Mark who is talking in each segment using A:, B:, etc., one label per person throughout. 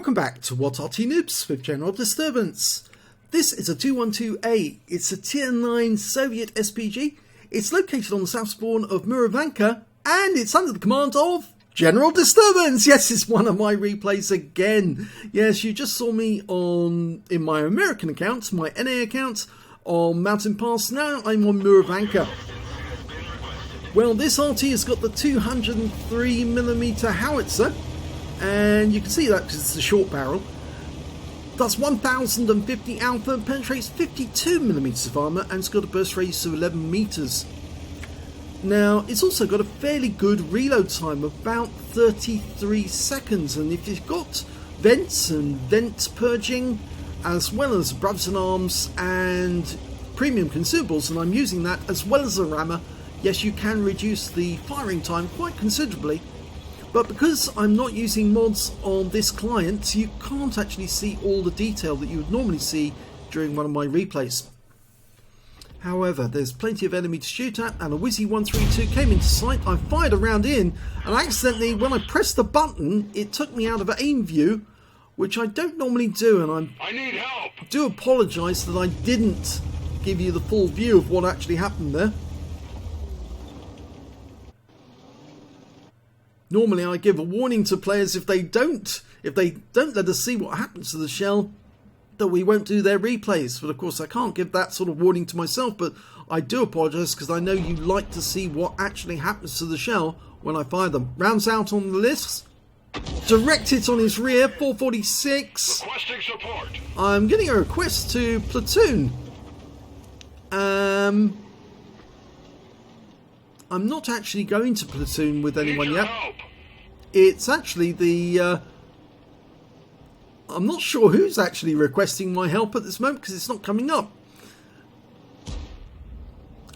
A: Welcome back to What Arty Noobs with General Disturbance. This is a 212A. It's a Tier 9 Soviet SPG. It's located on the south spawn of Murovanka, and it's under the command of General Disturbance. Yes, it's one of my replays again. Yes, you just saw me in my American account, my NA account, on Mountain Pass. Now I'm on Murovanka. Well, this Arty has got the 203mm howitzer. And you can see that because it's a short barrel. Does 1050 alpha, penetrates 52mm of armour, and it's got a burst radius of 11 meters. Now, it's also got a fairly good reload time of about 33 seconds. And if you've got vents and vent purging, as well as brothers in arms and premium consumables, and I'm using that as well as a rammer, yes, you can reduce the firing time quite considerably. But because I'm not using mods on this client, you can't actually see all the detail that you would normally see during one of my replays. However, there's plenty of enemy to shoot at, and a Wizzy 132 came into sight. I fired a round in, and accidentally, when I pressed the button, it took me out of aim view, which I don't normally do, and I need help. Do apologise that I didn't give you the full view of what actually happened there. Normally I give a warning to players if they don't let us see what happens to the shell, that we won't do their replays. But of course I can't give that sort of warning to myself, but I do apologise because I know you like to see what actually happens to the shell when I fire them. Rounds out on the list. Direct hit on his rear, 446.
B: Requesting support.
A: I'm getting a request to platoon. I'm not actually going to platoon with anyone yet. It's actually the... I'm not sure who's actually requesting my help at this moment because it's not coming up.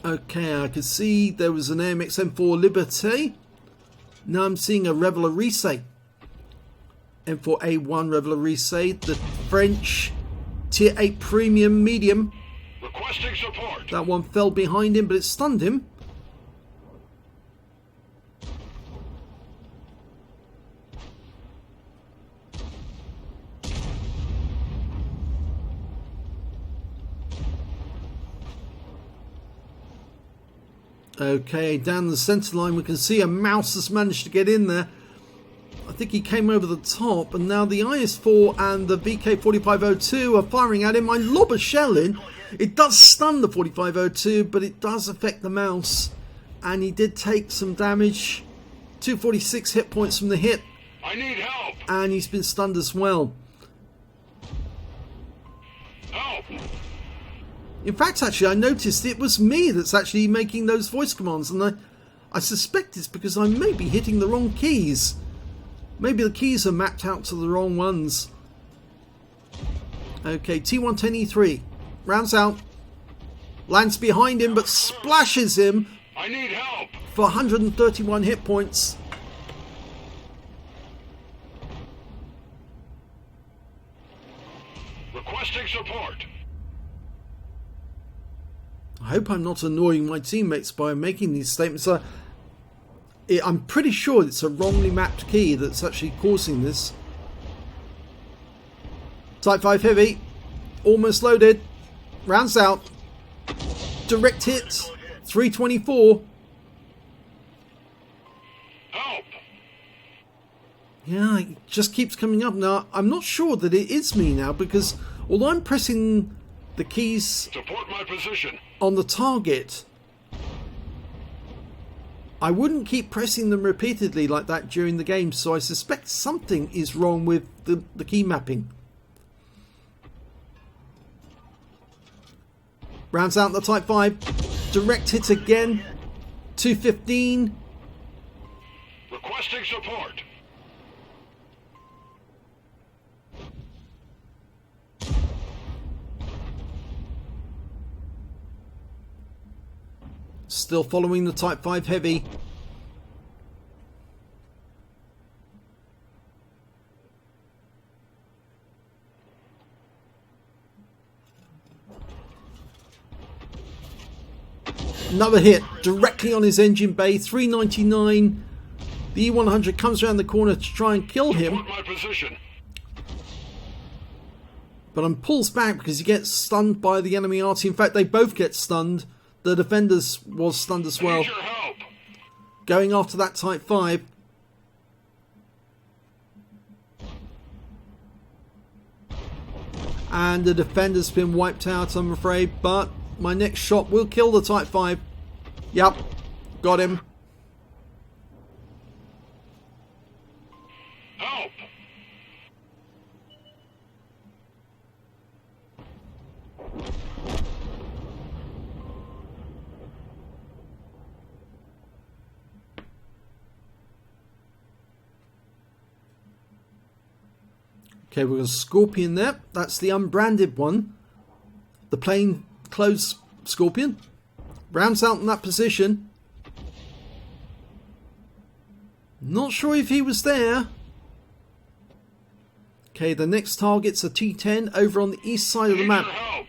A: Okay, I can see there was an AMX M4 Liberté. Now I'm seeing a Reveler Risset. M4A1 Reveler Risset, the French Tier 8 Premium Medium.
B: Requesting support.
A: That one fell behind him, but it stunned him. Okay, down the centre line we can see a mouse has managed to get in there. I think he came over the top, and now the IS-4 and the VK-4502 are firing at him. I lob a shell in. It does stun the 4502, but it does affect the mouse. And he did take some damage. 246 hit points from the hit.
B: I need help.
A: And he's been stunned as well.
B: Help.
A: In fact, actually, I noticed it was me that's actually making those voice commands, and I suspect it's because I may be hitting the wrong keys. Maybe the keys are mapped out to the wrong ones. Okay, T110E3. Rounds out. Lands behind him, but splashes him.
B: I need help.
A: For 131 hit points.
B: Requesting support.
A: I hope I'm not annoying my teammates by making these statements. I'm pretty sure it's a wrongly mapped key that's actually causing this. Type 5 heavy. Almost loaded. Rounds out. Direct hit. 324.
B: Help.
A: Yeah, it just keeps coming up. Now, I'm not sure that it is me now, because although I'm pressing the keys
B: Support my position
A: on the target, I wouldn't keep pressing them repeatedly like that during the game, so I suspect something is wrong with the key mapping. Rounds out the Type 5. Direct hit again. 215.
B: requesting support.
A: Still following the Type 5 Heavy. Another hit directly on his engine bay. 399. The E100 comes around the corner to try and kill him.
B: Support my position.
A: But pulls back because he gets stunned by the enemy Arty. In fact, they both get stunned. The defenders was stunned as well.
B: Need your help.
A: Going after that Type 5. And the defender's been wiped out, I'm afraid. But my next shot will kill the Type 5. Yep, got him.
B: Help.
A: Okay, we've got a Scorpion there. That's the unbranded one. The plain clothes Scorpion. Rounds out in that position. Not sure if he was there. Okay, the next target's a T10 over on the east side of the
B: Need
A: map.
B: your help.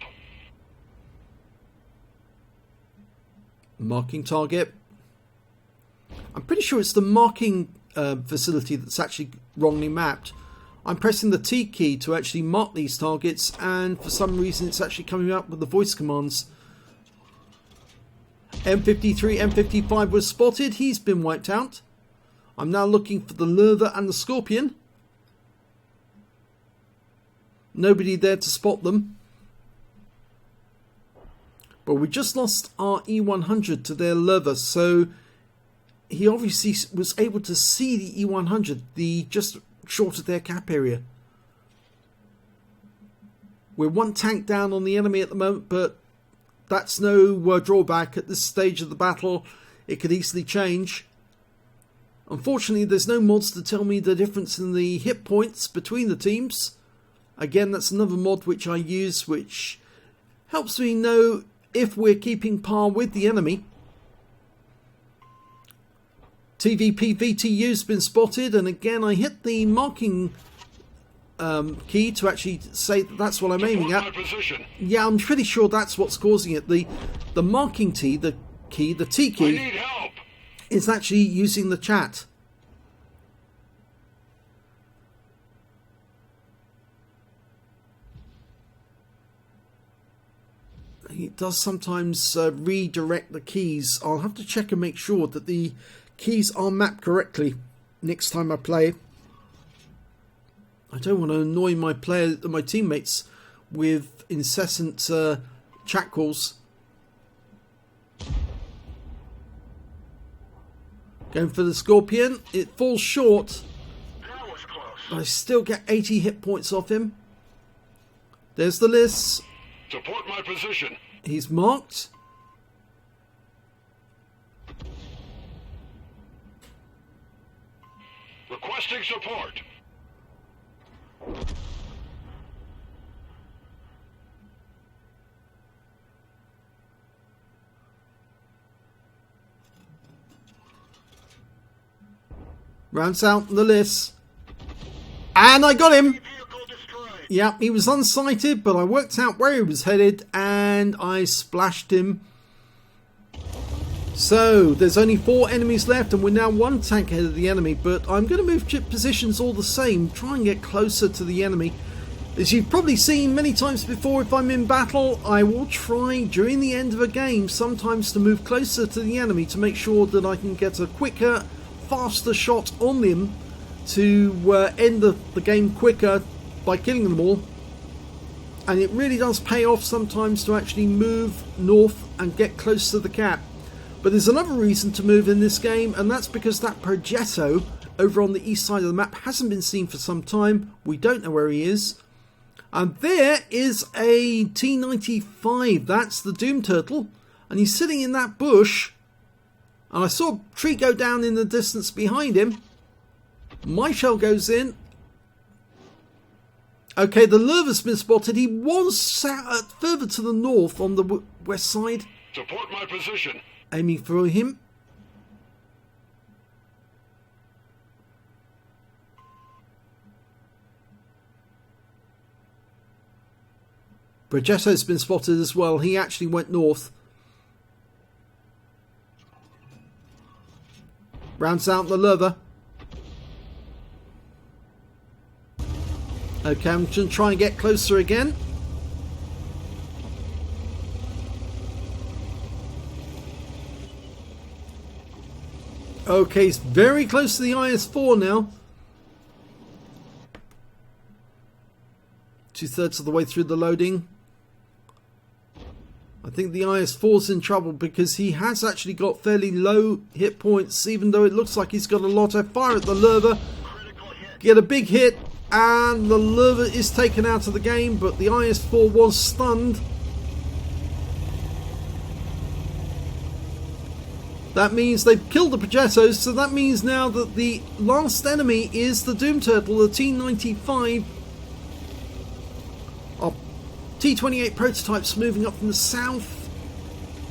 A: Marking target. I'm pretty sure it's the marking facility that's actually wrongly mapped. I'm pressing the T key to actually mark these targets, and for some reason it's actually coming up with the voice commands. M53, M55 was spotted. He's been wiped out. I'm now looking for the Lurver and the Scorpion. Nobody there to spot them. But we just lost our E100 to their Lurver, so he obviously was able to see the E100, the just short of their cap area. We're one tank down on the enemy at the moment, but that's no drawback at this stage of the battle. It could easily change. Unfortunately, there's no mods to tell me the difference in the hit points between the teams. Again, that's another mod which I use, which helps me know if we're keeping par with the enemy. TVP VTU's been spotted, and again I hit the marking key to actually say that that's what I'm aiming
B: Support
A: at.
B: my position.
A: Yeah, I'm pretty sure that's what's causing it. The marking T, the T
B: I
A: key,
B: need help.
A: is actually using the chat. It does sometimes redirect the keys. I'll have to check and make sure that the keys are mapped correctly next time I play. I don't want to annoy my teammates with incessant chat calls. Going for the Scorpion. It falls short.
B: That was close.
A: But I still get 80 hit points off him. There's the list.
B: Support my position.
A: He's marked.
B: Requesting support.
A: Rounds out the list. And I got him.
B: Vehicle destroyed.
A: Yeah, he was unsighted, but I worked out where he was headed and I splashed him. So, there's only 4 enemies left and we're now 1 tank ahead of the enemy, but I'm going to move chip positions all the same, try and get closer to the enemy. As you've probably seen many times before, if I'm in battle, I will try during the end of a game sometimes to move closer to the enemy to make sure that I can get a quicker, faster shot on them to end the game quicker by killing them all. And it really does pay off sometimes to actually move north and get close to the cap. But there's another reason to move in this game, and that's because that Progetto over on the east side of the map hasn't been seen for some time. We don't know where he is. And there is a T-95. That's the Doom Turtle. And he's sitting in that bush. And I saw a tree go down in the distance behind him. My shell goes in. Okay, the Lurver's been spotted. He was sat further to the north on the west side.
B: Support my position.
A: Aiming for him. Progetto's been spotted as well. He actually went north. Rounds out the Lurver. Okay, I'm going to try and get closer again. Okay, it's very close to the IS-4 now. 2/3 of the way through the loading. I think the IS-4's in trouble because he has actually got fairly low hit points, even though it looks like he's got a lot of fire at the Lurva. Get a big hit, and the Lurva is taken out of the game, but the IS-4 was stunned. That means they've killed the Progettos, so that means now that the last enemy is the Doom Turtle, the T-95. Our T-28 prototypes moving up from the south.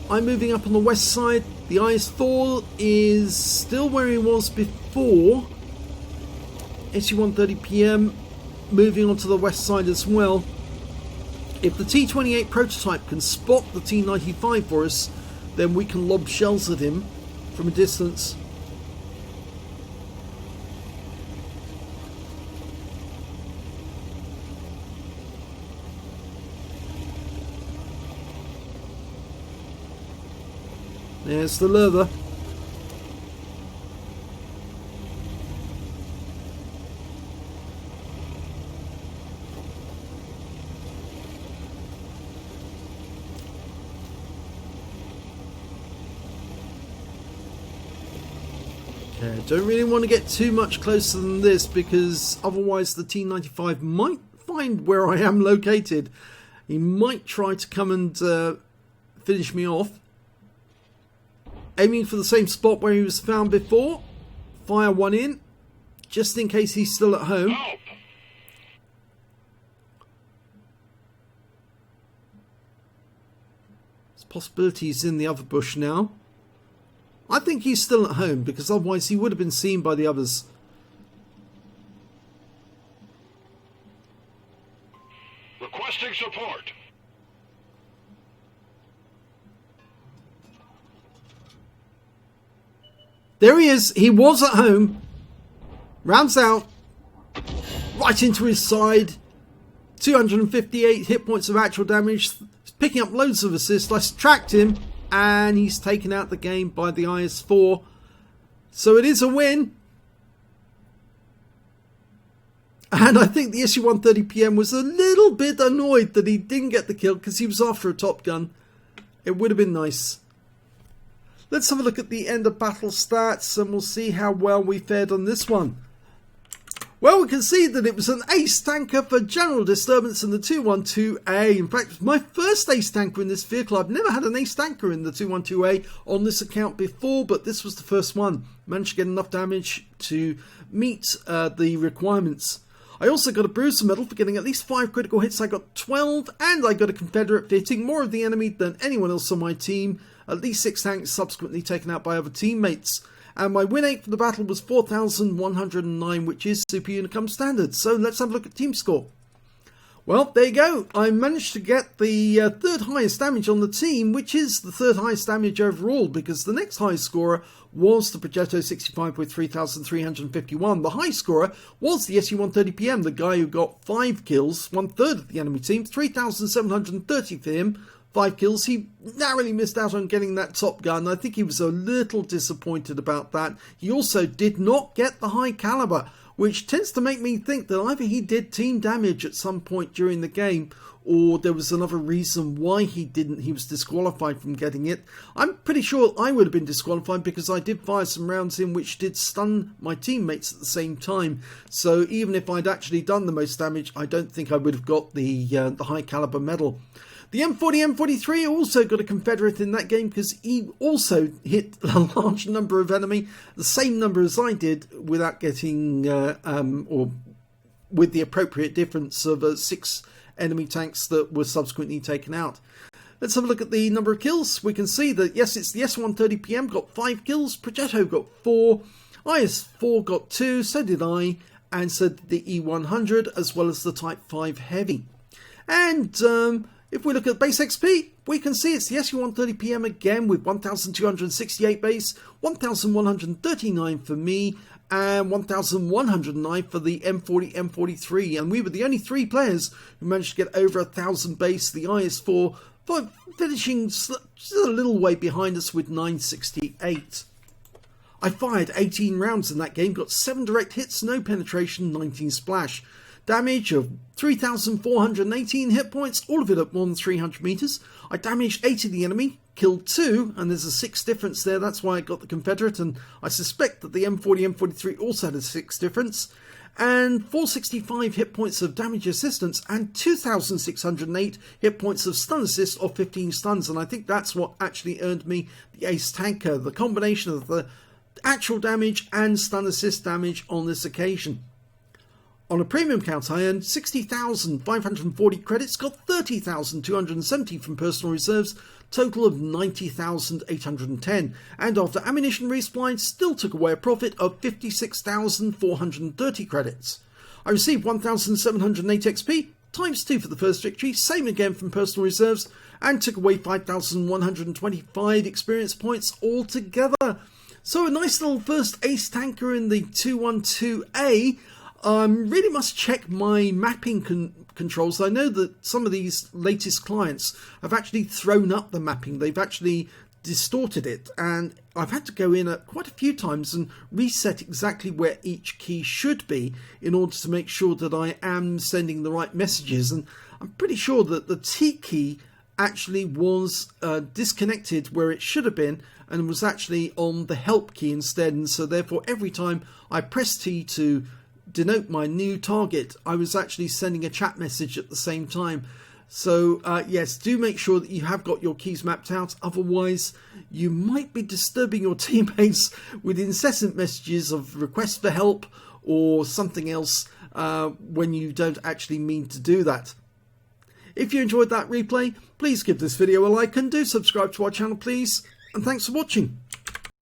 A: I'm moving up on the west side. The IS-4 is still where he was before. SU-130PM moving onto the west side as well. If the T-28 prototype can spot the T-95 for us, then we can lob shells at him from a distance. There's the Lurva. Okay, don't really want to get too much closer than this because otherwise the T-95 might find where I am located. He might try to come and finish me off. Aiming for the same spot where he was found before. Fire one in, just in case he's still at home.
B: Help!
A: There's possibilities in the other bush now. I think he's still at home because otherwise he would have been seen by the others.
B: Requesting support.
A: There he is. He was at home. Rounds out. Right into his side. 258 hit points of actual damage. He's picking up loads of assists. I tracked him. And he's taken out the game by the IS-4. So it is a win. And I think the SU-130PM was a little bit annoyed that he didn't get the kill because he was after a Top Gun. It would have been nice. Let's have a look at the end of battle stats and we'll see how well we fared on this one. Well, we can see that it was an Ace Tanker for general disturbance in the 212A. In fact, it was my first Ace Tanker in this vehicle. I've never had an Ace Tanker in the 212A on this account before, but this was the first one. Managed to get enough damage to meet the requirements. I also got a Bruiser medal for getting at least 5 critical hits. I got 12, and I got a Confederate for hitting more of the enemy than anyone else on my team. At least 6 tanks subsequently taken out by other teammates. And my win rate for the battle was 4,109, which is Super Unicum standard. So let's have a look at team score. Well, there you go. I managed to get the third highest damage on the team, which is the third highest damage overall, because the next highest scorer was the Progetto 65 with 3,351. The high scorer was the SU-130PM, the guy who got 5 kills, 1/3 of the enemy team, 3,730 for him. 5 kills. He narrowly missed out on getting that Top Gun. I think he was a little disappointed about that. He also did not get the high caliber, which tends to make me think that either he did team damage at some point during the game, or there was another reason why he didn't. He was disqualified from getting it. I'm pretty sure I would have been disqualified because I did fire some rounds in which did stun my teammates at the same time. So even if I'd actually done the most damage, I don't think I would have got the high caliber medal. The M40, M43 also got a Confederate in that game because he also hit a large number of enemy, the same number as I did, without getting, or with the appropriate difference of 6 enemy tanks that were subsequently taken out. Let's have a look at the number of kills. We can see that, yes, it's the S130PM got 5 kills, Progetto got 4, IS-4 got 2, so did I, and so did the E100, as well as the Type 5 Heavy. And, if we look at base XP, we can see it's the SU-130PM again with 1,268 base, 1,139 for me, and 1109 for the M40, M43, and we were the only 3 players who managed to get over 1000 base. The IS4 finishing just a little way behind us with 968. I fired 18 rounds in that game, got 7 direct hits, no penetration, 19 splash. Damage of 3,418 hit points, all of it at more than 300 meters. I damaged 8 of the enemy, killed 2, and there's a 6 difference there. That's why I got the Confederate, and I suspect that the M40, M43 also had a 6 difference. And 465 hit points of damage assistance and 2,608 hit points of stun assist of 15 stuns. And I think that's what actually earned me the Ace Tanker, the combination of the actual damage and stun assist damage on this occasion. On a premium count, I earned 60,540 credits, got 30,270 from personal reserves, total of 90,810, and after ammunition resupply, still took away a profit of 56,430 credits. I received 1,708 XP, times 2 for the first victory, same again from personal reserves, and took away 5,125 experience points altogether. So a nice little first Ace Tanker in the 212A. Really must check my mapping controls. I know that some of these latest clients have actually thrown up the mapping. They've actually distorted it, and I've had to go in quite a few times and reset exactly where each key should be in order to make sure that I am sending the right messages. And I'm pretty sure that the T key actually was disconnected where it should have been and was actually on the help key instead, and so therefore every time I press T to denote my new target, I was actually sending a chat message at the same time. So yes, do make sure that you have got your keys mapped out, otherwise you might be disturbing your teammates with incessant messages of requests for help or something else when you don't actually mean to do that. If you enjoyed that replay, please give this video a like and do subscribe to our channel please, and thanks for watching.